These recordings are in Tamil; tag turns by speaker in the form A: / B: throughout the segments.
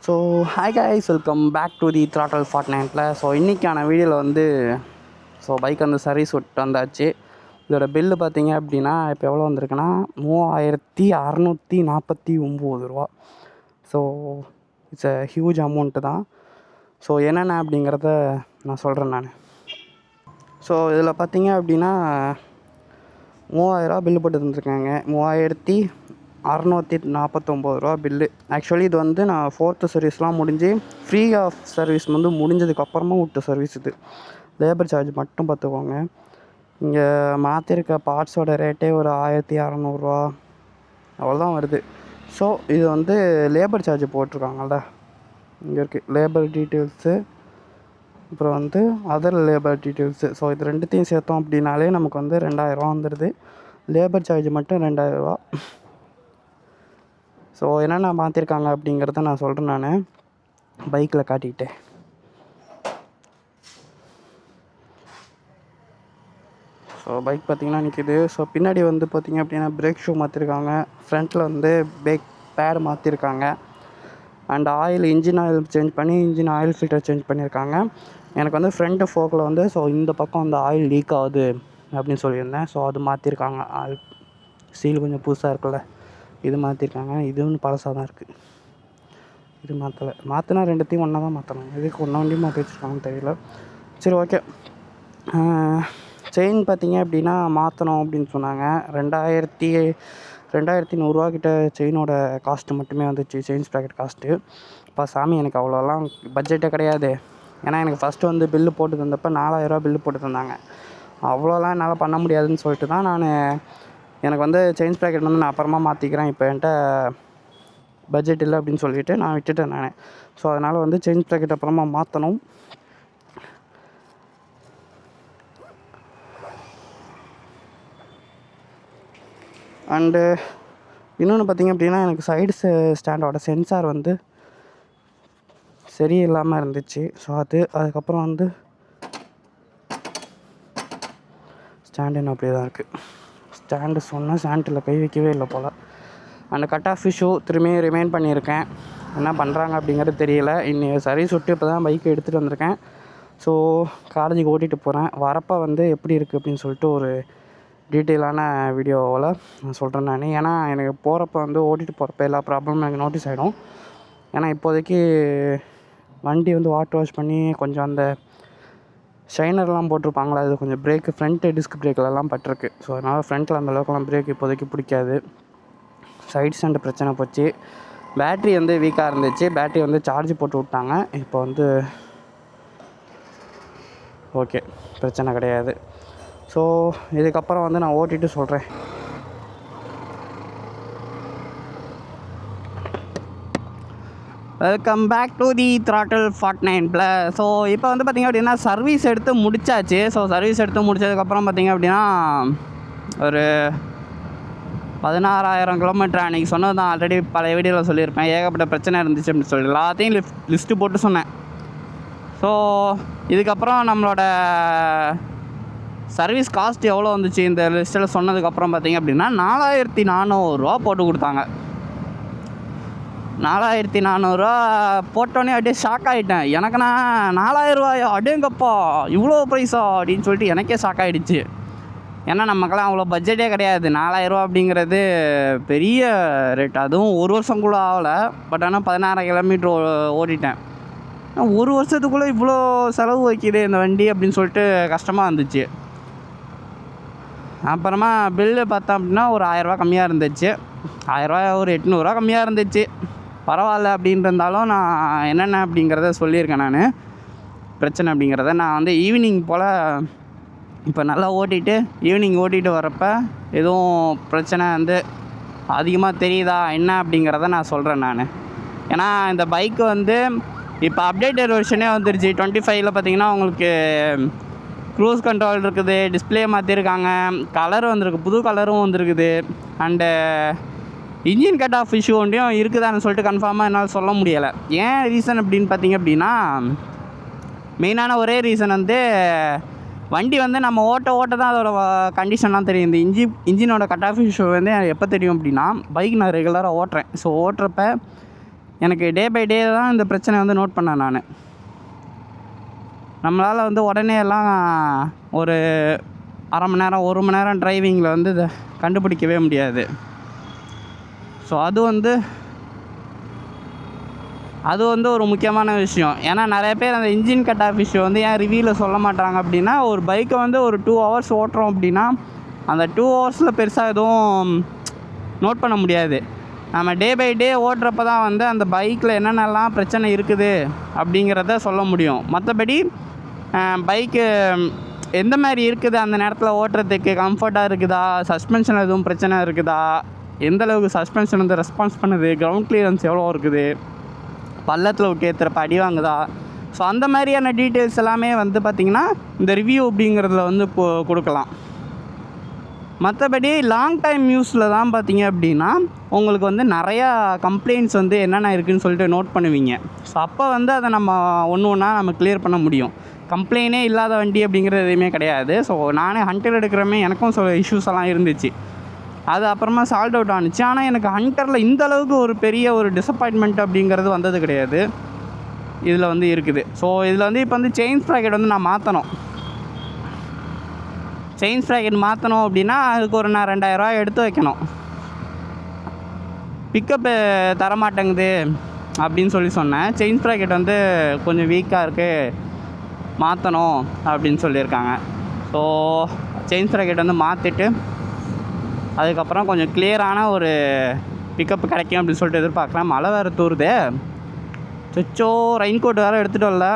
A: So hi guys, welcome back to the throttle ஃபார்ட்நைட்டில். ஸோ இன்றைக்கான வீடியோவில் வந்து பைக் வந்து சர்வீஸ் விட்டு வந்தாச்சு. இதோட பில்லு பார்த்தீங்க அப்படின்னா இப்போ எவ்வளோ வந்திருக்குன்னா 3649 ரூபா. So it's a huge amount தான். ஸோ என்னென்ன அப்படிங்கிறத நான் சொல்கிறேன் நான். ஸோ இதில் பார்த்தீங்க அப்படின்னா 3000 ரூபா பில்லு போட்டு தந்துருக்காங்க. 3649 ரூபா பில்லு. ஆக்சுவலி இது வந்து நான் 4th சர்வீஸ்லாம் முடிஞ்சு ஃப்ரீ ஆஃப் சர்வீஸ் வந்து முடிஞ்சதுக்கப்புறமா விட்ட சர்வீஸ் இது. லேபர் சார்ஜ் மட்டும் பார்த்துக்கோங்க. இங்கே மாற்றிருக்க பார்ட்ஸோட ரேட்டே ஒரு 1600 ரூபா அவ்வளோதான் வருது. ஸோ இது வந்து லேபர் சார்ஜ் போட்டிருக்காங்கல்ல, இங்கே இருக்குது லேபர் டீட்டெயில்ஸு, அப்புறம் வந்து அதர் லேபர் டீட்டெயில்ஸு. ஸோ இது ரெண்டுத்தையும் சேர்த்தோம் அப்படின்னாலே நமக்கு வந்து 2000 ரூபா வந்துடுது. லேபர் சார்ஜ் மட்டும் 2000 ரூபா. ஸோ என்னென்ன மாற்றிருக்காங்க அப்படிங்கிறத நான் சொல்கிறேன் நான் பைக்கில் காட்டிக்கிட்டேன். ஸோ பைக் பார்த்திங்கன்னா நிற்கிது. ஸோ பின்னாடி வந்து பார்த்திங்க அப்படின்னா பிரேக் ஷூ மாற்றிருக்காங்க. ஃப்ரண்ட்டில் வந்து பிரேக் பேடு மாற்றிருக்காங்க. And oil, engine oil change பண்ணி இன்ஜின் ஆயில் ஃபில்டர் சேஞ்ச் பண்ணியிருக்காங்க. எனக்கு வந்து ஃப்ரண்ட்டு ஃபோக்கில் வந்து ஸோ இந்த பக்கம் வந்து ஆயில் லீக் ஆகுது அப்படின்னு சொல்லியிருந்தேன். ஸோ அது மாற்றிருக்காங்க. ஆயில் சீல் கொஞ்சம் புதுசாக இருக்குல்ல, இது மாற்றிருக்காங்க. இதுவும் பழசாக தான் இருக்குது, இது மாற்றலை. மாற்றினா ரெண்டுத்தையும் ஒன்றா தான் மாற்றணும். இதுக்கு ஒன்றா வண்டியும் மாற்றி வச்சுருக்காங்கன்னு தெரியல. சரி, ஓகே. செயின் பார்த்திங்க அப்படின்னா மாற்றணும் அப்படின்னு சொன்னாங்க. 2100 கிட்ட செயினோட காஸ்ட்டு மட்டுமே வந்துச்சு, செயின் ஸ்ப்ராக்கெட் காஸ்ட்டு. இப்போ சாமி எனக்கு அவ்வளோலாம் பட்ஜெட்டே கிடையாது. ஏன்னா எனக்கு ஃபஸ்ட்டு வந்து பில்லு போட்டு தந்தப்போ 4000 ரூபா பில்லு போட்டு தந்தாங்க. அவ்வளோலாம் என்னால் பண்ண முடியாதுன்னு சொல்லிட்டு தான் எனக்கு வந்து செயின் ஸ்ப்ராக்கெட் வந்து நான் அப்புறமா மாற்றிக்கிறேன், இப்போ என்கிட்ட பட்ஜெட் இல்லை அப்படின்னு சொல்லிவிட்டு நான் விட்டுட்டேன் நான். ஸோ அதனால் வந்து செயின் ஸ்ப்ராக்கெட் அப்புறமா மாற்றணும். அண்டு இன்னொன்று பார்த்திங்க அப்படின்னா எனக்கு சைடு ஸ்டாண்டோட சென்சார் வந்து சரியில்லாமல் இருந்துச்சு. ஸோ அதுக்கப்புறம் வந்து ஸ்டாண்டு இன்னும் அப்படியே தான் இருக்குது. ஸ்டாண்டு சொன்னால் ஸ்டாண்டில் கை வைக்கவே இல்லை போல். அந்த கட் ஆஃப் இஷ்யூ திரும்பியும் ரிமைன் பண்ணியிருக்கேன். என்ன பண்ணுறாங்க அப்படிங்கிறது தெரியல. இன்னைக்கு சர்வீஸ் விட்டு இப்போ தான் பைக்கை எடுத்துகிட்டு வந்திருக்கேன். ஸோ காலேஜுக்கு ஓட்டிகிட்டு போகிறேன். வரப்போ வந்து எப்படி இருக்குது அப்படின்னு சொல்லிட்டு ஒரு டீட்டெயிலான வீடியோவில் நான் சொல்கிறேன் நான். ஏன்னா எனக்கு போகிறப்ப வந்து ஓட்டிகிட்டு போகிறப்ப எல்லா ப்ராப்ளமும் எனக்கு நோட்டீஸ் ஆகிடும். ஏன்னா இப்போதைக்கு வண்டி வந்து வாட்டர் வாஷ் பண்ணி கொஞ்சம் அந்த ஷைனர்லாம் போட்டிருப்பாங்களா, அது கொஞ்சம் பிரேக்கு ஃப்ரண்ட்டு டிஸ்க் பிரேக்கிலலாம் பட்டிருக்கு. ஸோ அதனால் ஃப்ரண்ட்டில் அந்த அளவுக்குலாம் பிரேக் இப்போதைக்கு பிடிக்காது. சைட் ஸ்டாண்டு பிரச்சனை போச்சு. பேட்ரி வந்து வீக்காக இருந்துச்சு. பேட்ரி வந்து சார்ஜ் போட்டு விட்டாங்க. இப்போ வந்து ஓகே, பிரச்சனை கிடையாது. ஸோ இதுக்கப்புறம் வந்து நான் ஓட்டிகிட்டு சொல்கிறேன். Welcome back to the throttle ஃபார்ட்நைட்டில். ஸோ இப்போ வந்து பார்த்திங்க அப்படின்னா சர்வீஸ் எடுத்து முடிச்சாச்சு. ஸோ சர்வீஸ் எடுத்து முடித்ததுக்கப்புறம் பார்த்திங்க அப்படின்னா ஒரு 16,000 கிலோமீட்டர் அன்றைக்கி சொன்னது தான். ஆல்ரெடி பழைய வீடியோவில் சொல்லியிருப்பேன். ஏகப்பட்ட பிரச்சனை இருந்துச்சு அப்படின்னு சொல்லி எல்லாத்தையும் லிஸ்ட்டு போட்டு சொன்னேன். ஸோ இதுக்கப்புறம் நம்மளோட சர்வீஸ் காஸ்ட் எவ்வளோ வந்துச்சு இந்த லிஸ்ட்டில் சொன்னதுக்கப்புறம் பார்த்திங்க அப்படின்னா 4400 ரூபா போட்டு கொடுத்தாங்க. 4400 ரூபா போட்டோன்னே அப்படியே ஷாக் ஆகிட்டேன். எனக்குண்ணா 4000 ரூபாயா, அடேங்கப்பா இவ்வளோ ப்ரைஸா அப்படின்னு சொல்லிட்டு எனக்கே ஷாக் ஆகிடுச்சு. ஏன்னா நமக்கெல்லாம் அவ்வளோ பட்ஜெட்டே கிடையாது. 4000 ரூபா அப்படிங்கிறது பெரிய ரேட். அதுவும் ஒரு வருஷம் கூட ஆகலை. பட் ஆனால் 16 கிலோமீட்டர் ஓடிட்டேன். ஒரு வருஷத்துக்குள்ளே இவ்வளோ செலவு வைக்கிது இந்த வண்டி அப்படின்னு சொல்லிட்டு கஷ்டமாக இருந்துச்சு. அப்புறமா பில்லு பார்த்தோம் அப்படின்னா ஒரு 1000 ரூபா கம்மியாக இருந்துச்சு. 1000 ரூபா ஒரு 800 ரூபா கம்மியாக இருந்துச்சு. பரவாயில்ல அப்படின்ட்டு இருந்தாலும் நான் என்னென்ன அப்படிங்கிறத சொல்லியிருக்கேன். நான் பிரச்சனை அப்படிங்கிறத நான் வந்து ஈவினிங் போல் இப்போ நல்லா ஓட்டிகிட்டு ஈவினிங் ஓட்டிகிட்டு வரப்போ எதுவும் பிரச்சனை வந்து அதிகமாக தெரியுதா என்ன அப்படிங்கிறத நான் சொல்கிறேன் நான். ஏன்னா இந்த பைக்கு வந்து இப்போ அப்டேட்டட் வெர்ஷனே வந்துருச்சு. 25ல் பார்த்திங்கன்னா உங்களுக்கு க்ரூஸ் கண்ட்ரோல் இருக்குது, டிஸ்பிளே மாற்றிருக்காங்க, கலர் வந்திருக்கு, புது கலரும் வந்துருக்குது. And engine cut off issue ஒன்றையும் இருக்குதான்னு சொல்லிட்டு கன்ஃபார்மாக என்னால் சொல்ல முடியலை. ஏன் ரீசன் அப்படின்னு பார்த்திங்க அப்படின்னா மெயினான ஒரே ரீசன் வந்து வண்டி வந்து நம்ம ஓட்ட தான் அதோட கண்டிஷன்லாம் தெரியும். இந்த இன்ஜினோட கட் ஆஃப் இஷ்யூ வந்து எப்போ தெரியும் அப்படின்னா பைக் நான் ரெகுலராக ஓட்டுறேன். ஸோ ஓட்டுறப்ப எனக்கு டே பை டே தான் இந்த பிரச்சனை வந்து நோட் பண்ணேன் நான். நம்மளால் வந்து உடனே எல்லாம் ஒரு அரை மணி நேரம் 1 மணி நேரம் டிரைவிங்கில் வந்து இதை கண்டுபிடிக்கவே முடியாது. ஸோ அது வந்து ஒரு முக்கியமான விஷயம். ஏன்னா நிறைய பேர் அந்த இன்ஜின் கட் ஆஃப் விஷயம் வந்து ஏன் ரிவ்யூவில் சொல்ல மாட்டாங்க அப்படின்னா, ஒரு பைக்கை வந்து ஒரு 2 ஹவர்ஸ் ஓட்டுறோம் அப்படின்னா அந்த 2 ஹவர்ஸில் பெருசாக எதுவும் நோட் பண்ண முடியாது. நம்ம டே பை டே ஓட்டுறப்ப தான் வந்து அந்த பைக்கில் என்னென்னலாம் பிரச்சனை இருக்குது அப்படிங்கிறத சொல்ல முடியும். மற்றபடி பைக்கு எந்த மாதிரி இருக்குது, அந்த நேரத்தில் ஓட்டுறதுக்கு கம்ஃபர்ட்டாக இருக்குதா, சஸ்பென்ஷன் எதுவும் பிரச்சனை இருக்குதா, எந்தளவுக்கு சஸ்பென்ஷன் வந்து ரெஸ்பான்ஸ் பண்ணுது, கிரவுண்ட் கிளியரன்ஸ் எவ்வளோ இருக்குது, பள்ளத்தில் விட்டு ஏற்றுறப்ப அடி வாங்குதா, ஸோ அந்த மாதிரியான டீட்டெயில்ஸ் எல்லாமே வந்து பார்த்திங்கன்னா இந்த ரிவ்யூ அப்படிங்கிறதுல வந்து கொடுக்கலாம். மற்றபடி லாங் டைம் யூஸில் தான் பார்த்திங்க அப்படின்னா உங்களுக்கு வந்து நிறையா கம்ப்ளைண்ட்ஸ் வந்து என்னென்ன இருக்குதுன்னு சொல்லிட்டு நோட் பண்ணுவீங்க. ஸோ அப்போ வந்து அதை நம்ம ஒன்று ஒன்றா நம்ம கிளியர் பண்ண முடியும். கம்ப்ளைண்டே இல்லாத வண்டி அப்படிங்கிறது எதுவுமே கிடையாது. ஸோ நானே ஹண்டர் எடுக்கிறமே எனக்கும் சில இஷ்யூஸ் எல்லாம் இருந்துச்சு. அது அப்புறமா சால்ட் அவுட் ஆணுச்சு. ஆனால் எனக்கு ஹண்டரில் இந்த அளவுக்கு ஒரு பெரிய ஒரு டிசப்பாயின்மெண்ட் அப்படிங்கிறது வந்தது கிடையாது. இதில் வந்து இருக்குது. ஸோ இதில் வந்து இப்போ வந்து செயின் ஸ்ப்ராக்கெட் வந்து நான் மாற்றணும். செயின் ஸ்ப்ராக்கெட் மாற்றணும் அப்படின்னா அதுக்கு ஒரு நான் 2000 ரூபா எடுத்து வைக்கணும். பிக்கப்பு தரமாட்டேங்குது அப்படின்னு சொன்னேன். செயின் ஸ்ப்ராக்கெட் வந்து கொஞ்சம் வீக்காக இருக்குது, மாற்றணும் அப்படின்னு சொல்லியிருக்காங்க. ஸோ செயின் ஸ்ப்ராக்கெட் வந்து மாற்றிட்டு அதுக்கப்புறம் கொஞ்சம் கிளியரான ஒரு பிக்கப் கிடைக்கும் அப்படின்னு சொல்லிட்டு எதிர்பார்க்குறேன். மழை வேறு தூருது. சொச்சோ ரெயின் கோட் வேறு எடுத்துகிட்டு வரல.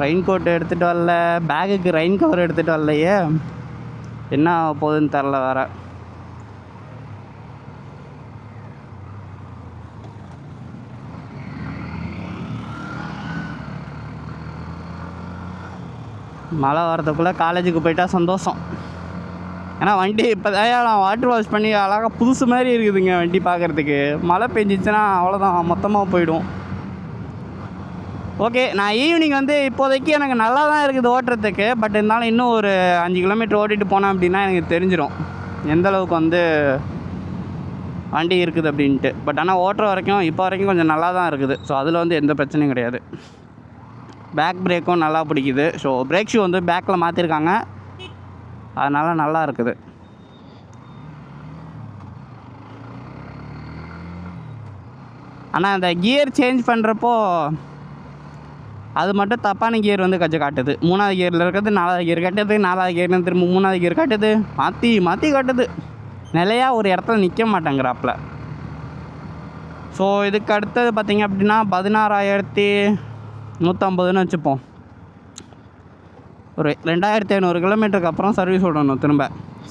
A: ரெயின் கோட் எடுத்துகிட்டு வரல, பேகுக்கு ரெயின் கவர் எடுத்துகிட்டு வரலையே, என்ன போகுதுன்னு தெரில வேறு. மழை வரதுக்குள்ளே காலேஜுக்கு போயிட்டா சந்தோஷம். ஏன்னா வண்டி இப்போ தான் வாட்டர் வாஷ் பண்ணி அழகாக புதுசு மாதிரி இருக்குதுங்க வண்டி பார்க்குறதுக்கு. மழை பெஞ்சிச்சுன்னா அவ்வளோதான், மொத்தமாக போயிடும். ஓகே, நான் ஈவினிங் வந்து இப்போதைக்கு எனக்கு நல்லா தான் இருக்குது ஓட்டுறதுக்கு. பட் இருந்தாலும் இன்னும் ஒரு 5 கிலோமீட்டர் ஓட்டிகிட்டு போனேன் அப்படின்னா எனக்கு தெரிஞ்சிடும் எந்தளவுக்கு வந்து வண்டி இருக்குது அப்படின்ட்டு. பட் ஆனால் ஓட்டுற வரைக்கும் இப்போ வரைக்கும் கொஞ்சம் நல்லா தான் இருக்குது. ஸோ அதில் வந்து எந்த பிரச்சனையும் கிடையாது. பேக் பிரேக்கும் நல்லா பிடிக்குது. ஸோ பிரேக் ஷூ வந்து பேக்கில் மாற்றிருக்காங்க, அதனால் நல்லா இருக்குது. ஆனால் அந்த கியர் சேஞ்ச் பண்ணுறப்போ அது மட்டும் தப்பான கியர் வந்து கொஞ்சம் காட்டுது. 3வது கியரில் இருக்கிறது 4வது கியர் காட்டுது, 4வது கியர்னு திரும்ப 3வது கியர் காட்டுது, மாற்றி காட்டுது. நிலையாக ஒரு இடத்துல நிற்க மாட்டேங்கிறாப்புல. ஸோ இதுக்கு அடுத்தது பார்த்திங்க அப்படின்னா 16,150ன்னு வச்சுப்போம். ஒரு 2500 கிலோமீட்டருக்கு அப்புறம் சர்வீஸ் விடணும் திரும்ப.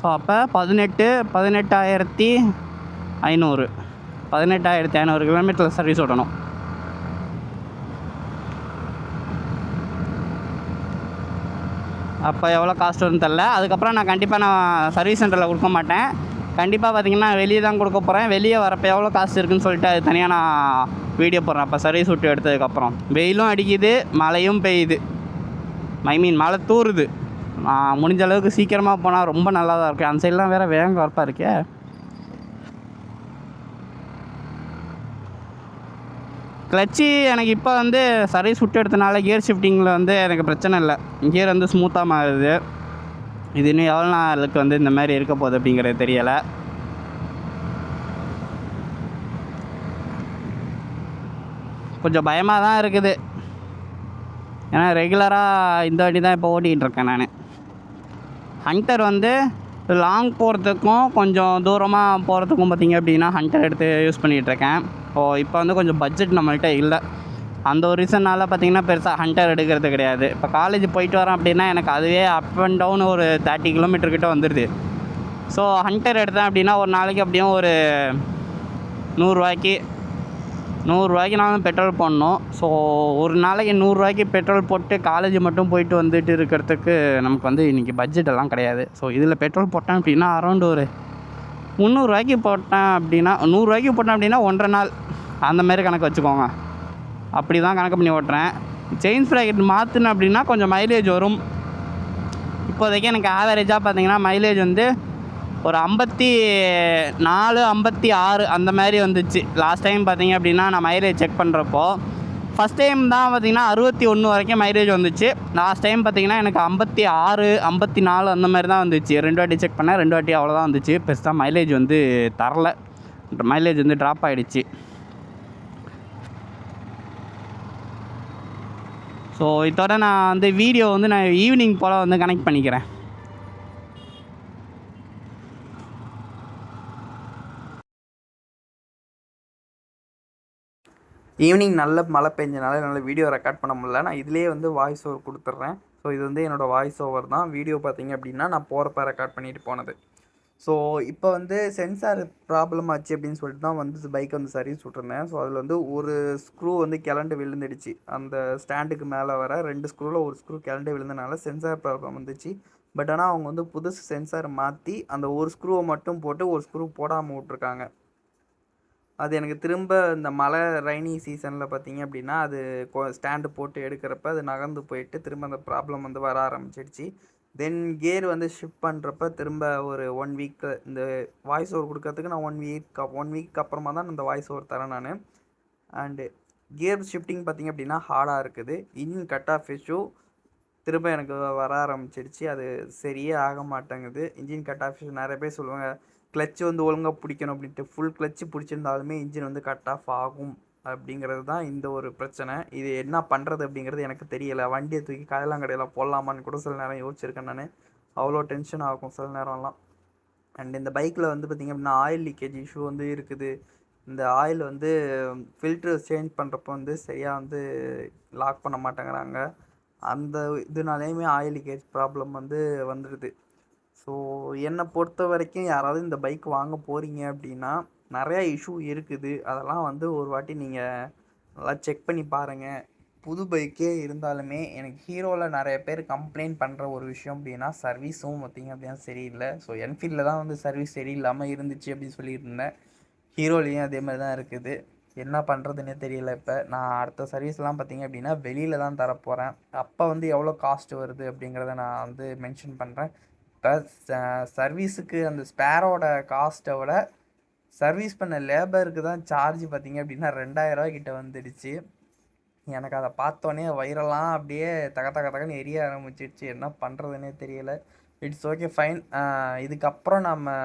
A: ஸோ அப்போ 18,500 கிலோமீட்டரில் சர்வீஸ் விடணும். அப்போ எவ்வளோ காஸ்ட் வரும்னு தெரில. அதுக்கப்புறம் நான் கண்டிப்பாக சர்வீஸ் சென்டரில் கொடுக்க மாட்டேன். கண்டிப்பாக பார்த்திங்கன்னா வெளியே தான் கொடுக்க போகிறேன். வெளியே வரப்போ எவ்வளோ காசு இருக்குதுன்னு சொல்லிட்டு அது தனியாக நான் வீடியோ போடுறேன். அப்போ சர்வீஸ் விட்டு எடுத்ததுக்கப்புறம் வெயிலும் அடிக்குது, மழையும் பெய்யுது, மழை தூருது. நான் முடிஞ்ச அளவுக்கு சீக்கிரமாக போனால் ரொம்ப நல்லா தான் இருக்குது. அந்த சைட்லாம் வேறு வேகம் வரப்பாக இருக்கே. கிளச்சி எனக்கு இப்போ வந்து சர்வீஸ் விட்டு எடுத்தனால கியர் ஷிஃப்டிங்கில் வந்து எனக்கு பிரச்சனை இல்லை. கியர் வந்து ஸ்மூத்தாக மாறுது. இது இன்னும் எவ்வளோ நாளுக்கு வந்து இந்த மாதிரி இருக்க போகுது அப்படிங்கிறது தெரியலை. கொஞ்சம் பயமாக தான் இருக்குது. ஏன்னா ரெகுலராக இந்த வண்டி தான் இப்போ ஓட்டிகிட்டு இருக்கேன் நான். ஹண்டர் வந்து லாங் போகிறதுக்கும் கொஞ்சம் தூரமாக போகிறதுக்கும் பார்த்திங்க அப்படின்னா ஹண்டர் எடுத்து யூஸ் பண்ணிகிட்ருக்கேன். இப்போ வந்து கொஞ்சம் பட்ஜெட் நம்மள்கிட்ட இல்லை. அந்த ஒரு ரீசன்னால் பார்த்திங்கன்னா பெருசாக ஹண்டர் எடுக்கிறது கிடையாது. இப்போ காலேஜ் போயிட்டு வரேன் அப்படின்னா எனக்கு அதுவே அப் அண்ட் டவுன் ஒரு 30 கிலோமீட்டர்கிட்ட வந்துடுது. ஸோ ஹண்டர் எடுத்தேன் அப்படின்னா ஒரு நாளைக்கு அப்படியும் ஒரு 100 ரூபாய்க்கு நான் பெட்ரோல் போடணும். ஸோ ஒரு நாளைக்கு 100 ரூபாய்க்கு பெட்ரோல் போட்டு காலேஜ் மட்டும் போயிட்டு வந்துட்டு இருக்கிறதுக்கு நமக்கு வந்து இன்றைக்கி பட்ஜெட் எல்லாம் கிடையாது. ஸோ இதில் பெட்ரோல் போட்டேன் அப்படின்னா அரௌண்ட் ஒரு 300 ரூபாய்க்கு போட்டேன் அப்படின்னா 100 ரூபாய்க்கு போட்டேன் அப்படின்னா 1.5 நாள் அந்த மாதிரி கணக்கு வச்சுக்கோங்க. அப்படி தான் கணக்கு பண்ணி ஓட்டுறேன். செயின் ஸ்ப்ராக்கெட் மாற்றினேன் அப்படின்னா கொஞ்சம் மைலேஜ் வரும். இப்போதைக்கு எனக்கு ஆவரேஜாக பார்த்திங்கன்னா மைலேஜ் வந்து ஒரு 54 56 அந்த மாதிரி வந்துச்சு. லாஸ்ட் டைம் பார்த்தீங்க அப்படின்னா நான் மைலேஜ் செக் பண்ணுறப்போ ஃபஸ்ட் டைம் தான் பார்த்திங்கன்னா 61 வரைக்கும் மைலேஜ் வந்துச்சு. லாஸ்ட் டைம் பார்த்திங்கன்னா எனக்கு 56 54 அந்த மாதிரி தான் வந்துச்சு. 2 வாட்டி செக் பண்ணேன், 2 வாட்டி அவ்வளோதான் வந்துச்சு. பெருசாக மைலேஜ் வந்து தரல, மைலேஜ் வந்து ட்ராப் ஆகிடுச்சு. ஸோ இதோட நான் வந்து வீடியோ வந்து நான் ஈவினிங் போல் வந்து கனெக்ட் பண்ணிக்கிறேன்.
B: ஈவினிங் நல்ல மழை பெஞ்சனால என்னால் வீடியோ ரெக்கார்ட் பண்ண முடியல. நான் இதிலே வந்து வாய்ஸ் ஓவர் கொடுத்துட்றேன். ஸோ இது வந்து என்னோடய வாய்ஸ் ஓவர் தான். வீடியோ பார்த்திங்க அப்படின்னா நான் போகிறப்ப ரெக்கார்ட் பண்ணிட்டு போனது. ஸோ இப்போ வந்து சென்சார் ப்ராப்ளம் ஆச்சு அப்படின்னு சொல்லிட்டு தான் வந்து பைக்கை வந்து சர்வீஸ் விட்ருந்தேன். ஸோ அதில் வந்து ஒரு ஸ்க்ரூ வந்து கிளண்டு விழுந்துடுச்சு. அந்த ஸ்டாண்டுக்கு மேலே வர 2 ஸ்க்ரூவில் ஒரு ஸ்க்ரூ கிளண்டு விழுந்தனால சென்சார் ப்ராப்ளம் வந்துச்சு. பட் ஆனால் அவங்க வந்து புதுசு சென்சார் மாற்றி அந்த ஒரு ஸ்க்ரூவை மட்டும் போட்டு ஒரு ஸ்க்ரூ போடாமல் விட்ருக்காங்க. அது எனக்கு திரும்ப இந்த மழை ரெய்னி சீசனில் பார்த்திங்க அப்படின்னா அது ஸ்டாண்டு போட்டு எடுக்கிறப்ப அது நகர்ந்து போயிட்டு திரும்ப அந்த ப்ராப்ளம் வந்து வர ஆரம்பிச்சிடுச்சு. தென் கியர் வந்து ஷிஃப்ட் பண்ணுறப்ப திரும்ப ஒரு 1 வீக்கு இந்த வாய்ஸ் ஓவர் கொடுக்கறதுக்கு நான் 1 வீக் அப்புறமா தான் இந்த வாய்ஸ் ஓவர் தரேன் நான். அண்டு கியர் ஷிஃப்டிங் பார்த்திங்க அப்படின்னா ஹார்டாக இருக்குது. இன்ஜின் கட் ஆஃப் இஷ்யூ திரும்ப எனக்கு வர ஆரம்பிச்சிடுச்சு. அது சரியே ஆக மாட்டேங்குது. இன்ஜின் கட் ஆஃப் இஷ்யூ நிறைய பேர் சொல்லுவாங்க கிளச்சு வந்து ஒழுங்காக பிடிக்கணும் அப்படின்ட்டு. ஃபுல் கிளச்சு பிடிச்சிருந்தாலுமே இன்ஜின் வந்து கட் ஆஃப் ஆகும் அப்படிங்கிறது தான் இந்த ஒரு பிரச்சனை. இது என்ன பண்ணுறது அப்படிங்கிறது எனக்கு தெரியலை. வண்டியை தூக்கி கடையில் போடலாமான்னு கூட சில நேரம் யோசிச்சிருக்கேன் நான். அவ்வளோ டென்ஷன் ஆகும் சில நேரம்லாம். அண்ட் இந்த பைக்கில் வந்து பார்த்திங்க அப்படின்னா ஆயில் லீக்கேஜ் இஷ்யூ வந்து இருக்குது. இந்த ஆயில் வந்து ஃபில்ட்ரு சேஞ்ச் பண்ணுறப்போ வந்து சரியாக வந்து லாக் பண்ண மாட்டேங்கிறாங்க. அந்த இதனாலேயுமே ஆயில் லீக்கேஜ் ப்ராப்ளம் வந்து வந்துடுது. ஸோ என்னை பொறுத்த வரைக்கும் யாராவது இந்த பைக் வாங்க போகிறீங்க அப்படின்னா நிறையா இஷ்யூ இருக்குது. அதெல்லாம் வந்து ஒரு வாட்டி நீங்கள் நல்லா செக் பண்ணி பாருங்கள். புது பைக்கே இருந்தாலுமே எனக்கு ஹீரோவில் நிறைய பேர் கம்ப்ளைண்ட் பண்ணுற ஒரு விஷயம் அப்படின்னா சர்வீஸும் பார்த்திங்க அப்படின்னா சரியில்லை. ஸோ என்ஃபீல்டில் தான் வந்து சர்வீஸ் சரியில்லாமல் இருந்துச்சு அப்படின்னு சொல்லியிருந்தேன். ஹீரோலையும் அதே மாதிரி தான் இருக்குது. என்ன பண்ணுறதுன்னே தெரியல. இப்போ நான் அடுத்த சர்வீஸ்லாம் பார்த்திங்க அப்படின்னா வெளியில் தான் தரப்போகிறேன். அப்போ வந்து எவ்வளோ காஸ்ட் வருது அப்படிங்கிறத நான் வந்து மென்ஷன் பண்ணுறேன். இப்போ சர்வீஸுக்கு அந்த ஸ்பேரோட காஸ்ட்டை விட சர்வீஸ் பண்ண லேபருக்கு தான் சார்ஜ் பார்த்திங்க அப்படின்னா 2000 கிட்ட வந்துடுச்சு. எனக்கு அதை பார்த்தோன்னே வயிறெல்லாம் அப்படியே தகன்னு எரிய ஆரம்பிச்சிடுச்சு. என்ன பண்ணுறதுனே தெரியலை. It's okay fine. இதுக்கப்புறம் நம்ம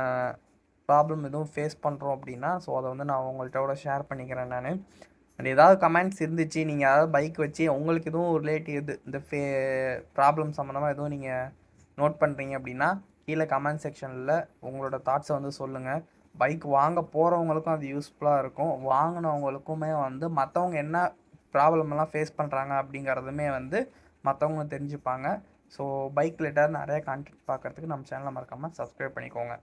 B: ப்ராப்ளம் எதுவும் ஃபேஸ் பண்ணுறோம் அப்படின்னா ஸோ அதை வந்து நான் உங்கள்கிட்ட கூட ஷேர் பண்ணிக்கிறேன் நான். அண்ட் ஏதாவது கமெண்ட்ஸ் இருந்துச்சு, நீங்கள் ஏதாவது பைக் வச்சு உங்களுக்கு எதுவும் ரிலேட்டிவ் இந்த ப்ராப்ளம் சம்மந்தமாக எதுவும் நீங்கள் நோட் பண்ணுறீங்க அப்படின்னா கீழே கமெண்ட் செக்ஷனில் உங்களோட தாட்ஸை வந்து சொல்லுங்கள். பைக் வாங்க போகிறவங்களுக்கும் அது யூஸ்ஃபுல்லாக இருக்கும். வாங்கினவங்களுக்குமே வந்து மற்றவங்க என்ன ப்ராப்ளமெல்லாம் ஃபேஸ் பண்ணுறாங்க அப்படிங்கிறதுமே வந்து மற்றவங்க தெரிஞ்சுப்பாங்க. ஸோ பைக் ரிலேட்டட் நிறைய கான்டென்ட் பார்க்குறதுக்கு நம்ம சேனலை மறக்காமல் சப்ஸ்கிரைப் பண்ணிக்கோங்க.